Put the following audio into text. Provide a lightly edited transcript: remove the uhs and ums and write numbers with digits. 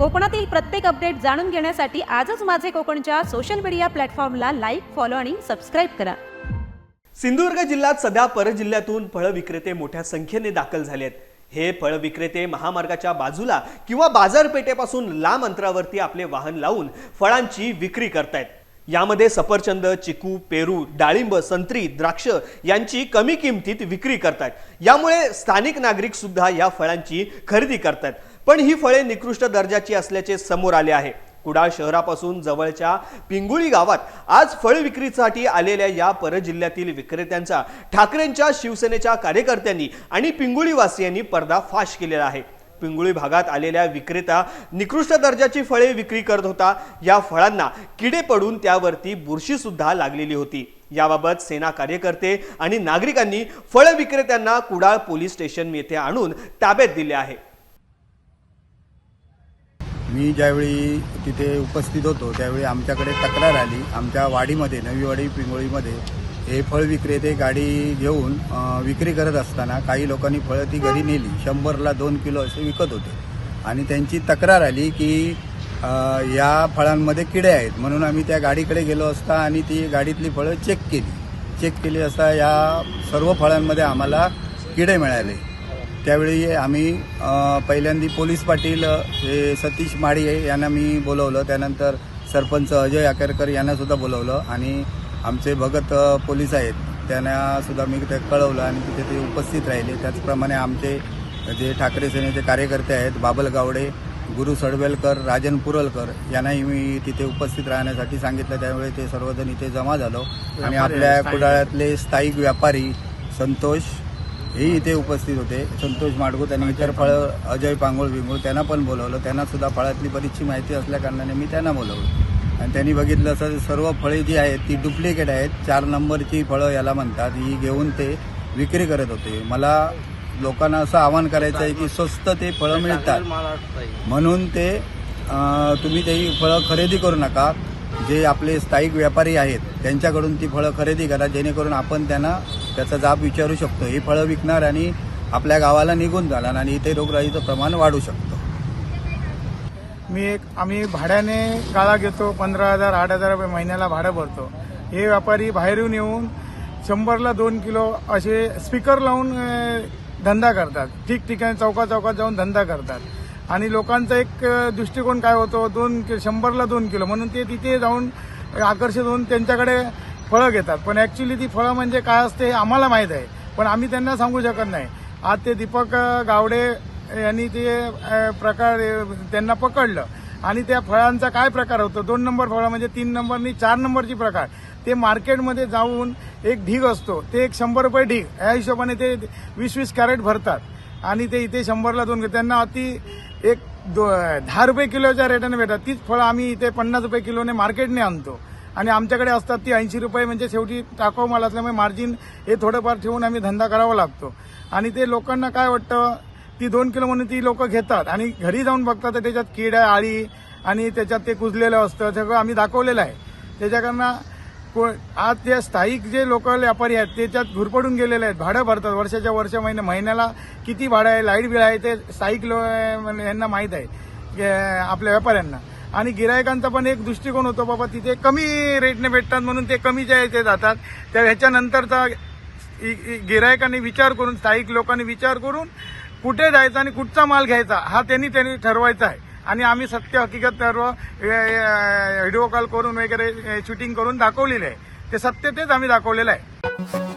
कोकणातील प्रत्येक अपडेट जाणून घेण्यासाठी आजच माझे कोकणच्या सोशल मीडिया प्लॅटफॉर्मला लाईक, फॉलो आणि सबस्क्राईब करा। सिंधुदुर्ग जिल्ह्यात सध्या परजिल्ह्यातून फळ विक्रेते मोठ्या संख्येने दाखल झाले आहेत। हे फळ विक्रेते महामार्गाच्या बाजूला किंवा बाजारपेठेपासून लांब अंतरावरती आपले वाहन लावून फळांची विक्री करतायत। यामध्ये सफरचंद, चिकू, पेरू, डाळिंब, संत्री, द्राक्ष यांची कमी किमतीत विक्री करतात। यामुळे स्थानिक नागरिक सुद्धा या फळांची खरेदी करतात। पण ही फळे निकृष्ट दर्जाची असल्याचे समोर आले आहे। कुडाळ शहरापासून जवळच्या पिंगुळी गावात आज फळ विक्रीसाठी आलेल्या या परजिल्ह्यातील विक्रेत्यांचा ठाकरेंच्या शिवसेनेच्या कार्यकर्त्यांनी आणि पिंगुळीवासियांनी पर्दाफाश केलेला आहे। पिंगुळी भागात आलेल्या विक्रेता निकृष्ट दर्जाची फळे विक्री करत होता। या फळांना किडे पडून त्यावरती बुरशी सुद्धा लागलेली होती। याबाबत सेना कार्यकर्ते आणि नागरिकांनी फळ विक्रेत्यांना कुडाळ पोलीस स्टेशन येथे आणून ताब्यात दिले आहे। मी ज्यावेळी तिथे उपस्थित होतो त्यावेळी आमच्याकडे तक्रार आली। आमच्या वाडीमध्ये, नवीवाडी पिंगोळीमध्ये हे फळ विक्रेते गाडी घेऊन विक्री करत असताना काही लोकांनी फळं ती घरी नेली। 100ला 2 किलो असे विकत होते आणि त्यांची तक्रार आली की या फळांमध्ये किडे आहेत। म्हणून आम्ही त्या गाडीकडे गेलो असता आणि ती गाडीतली फळं चेक केली असता या सर्व फळांमध्ये आम्हाला किडे मिळाले। त्यावेळी आम्ही पहिल्यांदा पोलीस पाटील हे सतीश माळी यांना मी बोलवलं, त्यानंतर सरपंच अजय आकेरकर यांना सुद्धा बोलवलं आणि आमचे भगत पोलीस आहेत त्यांना सुद्धा मी ते कळवलं आणि तिथे ते उपस्थित राहिले। त्याचप्रमाणे आमचे जे ठाकरे सेनेचे कार्यकर्ते आहेत बाबल गावडे, गुरु सडवेलकर, राजन पुरलकर यांनाही मी तिथे उपस्थित राहण्यासाठी सांगितलं। त्यावेळी ते सर्वजण इथे जमा झालो आणि आपल्या कुडाळ्यातले स्थायिक व्यापारी संतोष हे इथे उपस्थित होते। संतोष माडगू, त्यांनी इतर फळं अजय पांगोळ विंगोळ त्यांना पण बोलवलं। त्यांना सुद्धा फळातली बरीचशी माहिती असल्या कारणाने मी त्यांना बोलवलं आणि त्यांनी बघितलं असं सर्व फळे जी आहेत ती डुप्लिकेट आहेत। 4 नंबरची फळं याला म्हणतात, ही घेऊन ते विक्री करत होते। मला लोकांना असं आवाहन करायचं आहे की स्वस्त ते फळं मिळतात म्हणून ते तुम्ही ते फळं खरेदी करू नका। जे आपले स्थायिक व्यापारी आहेत त्यांच्याकडून ती फळं खरेदी करा, जेणेकरून आपण त्यांना त्याचा जाब विचारू शकतो। ही फळं विकणार आणि आपल्या गावाला निघून जाणार आणि इथे रोगराईचं प्रमाण वाढू शकतं। आम्ही भाड्याने गाळा घेतो, 15,000 8,000 रुपये महिन्याला भाडं भरतो। हे व्यापारी बाहेरून येऊन 100ला 2 किलो असे स्पीकर लावून धंदा करतात। ठिकठिकाणी चौकात जाऊन धंदा करतात आणि लोकांचा एक दृष्टिकोन काय होतो, 100ला 2 किलो म्हणून ते तिथे जाऊन आकर्षित होऊन त्यांच्याकडे फळं घेतात। पण ऍक्च्युली ती फळं म्हणजे काय असते हे आम्हाला माहीत आहे, पण आम्ही त्यांना सांगू शकत नाही। आज ते दीपक गावडे यांनी ते प्रकार त्यांना पकडलं आणि त्या फळांचा काय प्रकार होतो, 2 नंबर फळं म्हणजे 3 नंबरनी 4 नंबरची प्रकार ते मार्केटमध्ये जाऊन एक ढीग असतो, ते एक 100 रुपये ढीग या हिशोबाने ते 20-20 कॅरेट भरतात आणि ते इथे 100ला 2 त्यांना अति एक 10 रुपये किलोच्या रेटाने भेटतात। तीच फळं आम्ही इथे 50 रुपये किलोने मार्केटने आणतो आणि आमच्याकडे असतात ती 80 रुपये, म्हणजे शेवटी टाकाऊ माल असल्यामुळे मार्जिन हे थोडंफार ठेवून आम्ही धंदा करावा लागतो। आणि ते लोकांना काय वाटतं, ती 2 किलो म्हणून ती लोक घेतात आणि घरी जाऊन बघतात तर त्याच्यात किडा, आळी आणि त्याच्यात ते कुजलेलं असतं, सगळं आम्ही दाखवलेलं आहे। त्याच्याकडनं आज ते स्थायिक जे लोकल व्यापारी आहेत त्याच्यात घुरपडून गेलेले आहेत, भाडं भरतात वर्षाच्या वर्ष, महिन्याला किती भाडं आहे, लाईट बिल आहे ते स्थायिक यांना माहीत आहे आपल्या व्यापाऱ्यांना। आणि गिरायकांचा पण एक दृष्टिकोन होतो, बाबा तिथे कमी रेटने भेटतात म्हणून ते कमीच्या इथे जातात। त्या ह्याच्यानंतरचा गिरायकांनी विचार करून, स्थायिक लोकांनी विचार करून कुठे जायचं आणि कुठचा माल घ्यायचा हा त्यांनी ठरवायचा आहे। आणि आम्ही सत्य हकीकत सर्व व्हिडिओ कॉल करून वगैरे शूटिंग करून दाखवलेले आहे, ते सत्य तेच आम्ही दाखवलेलं आहे।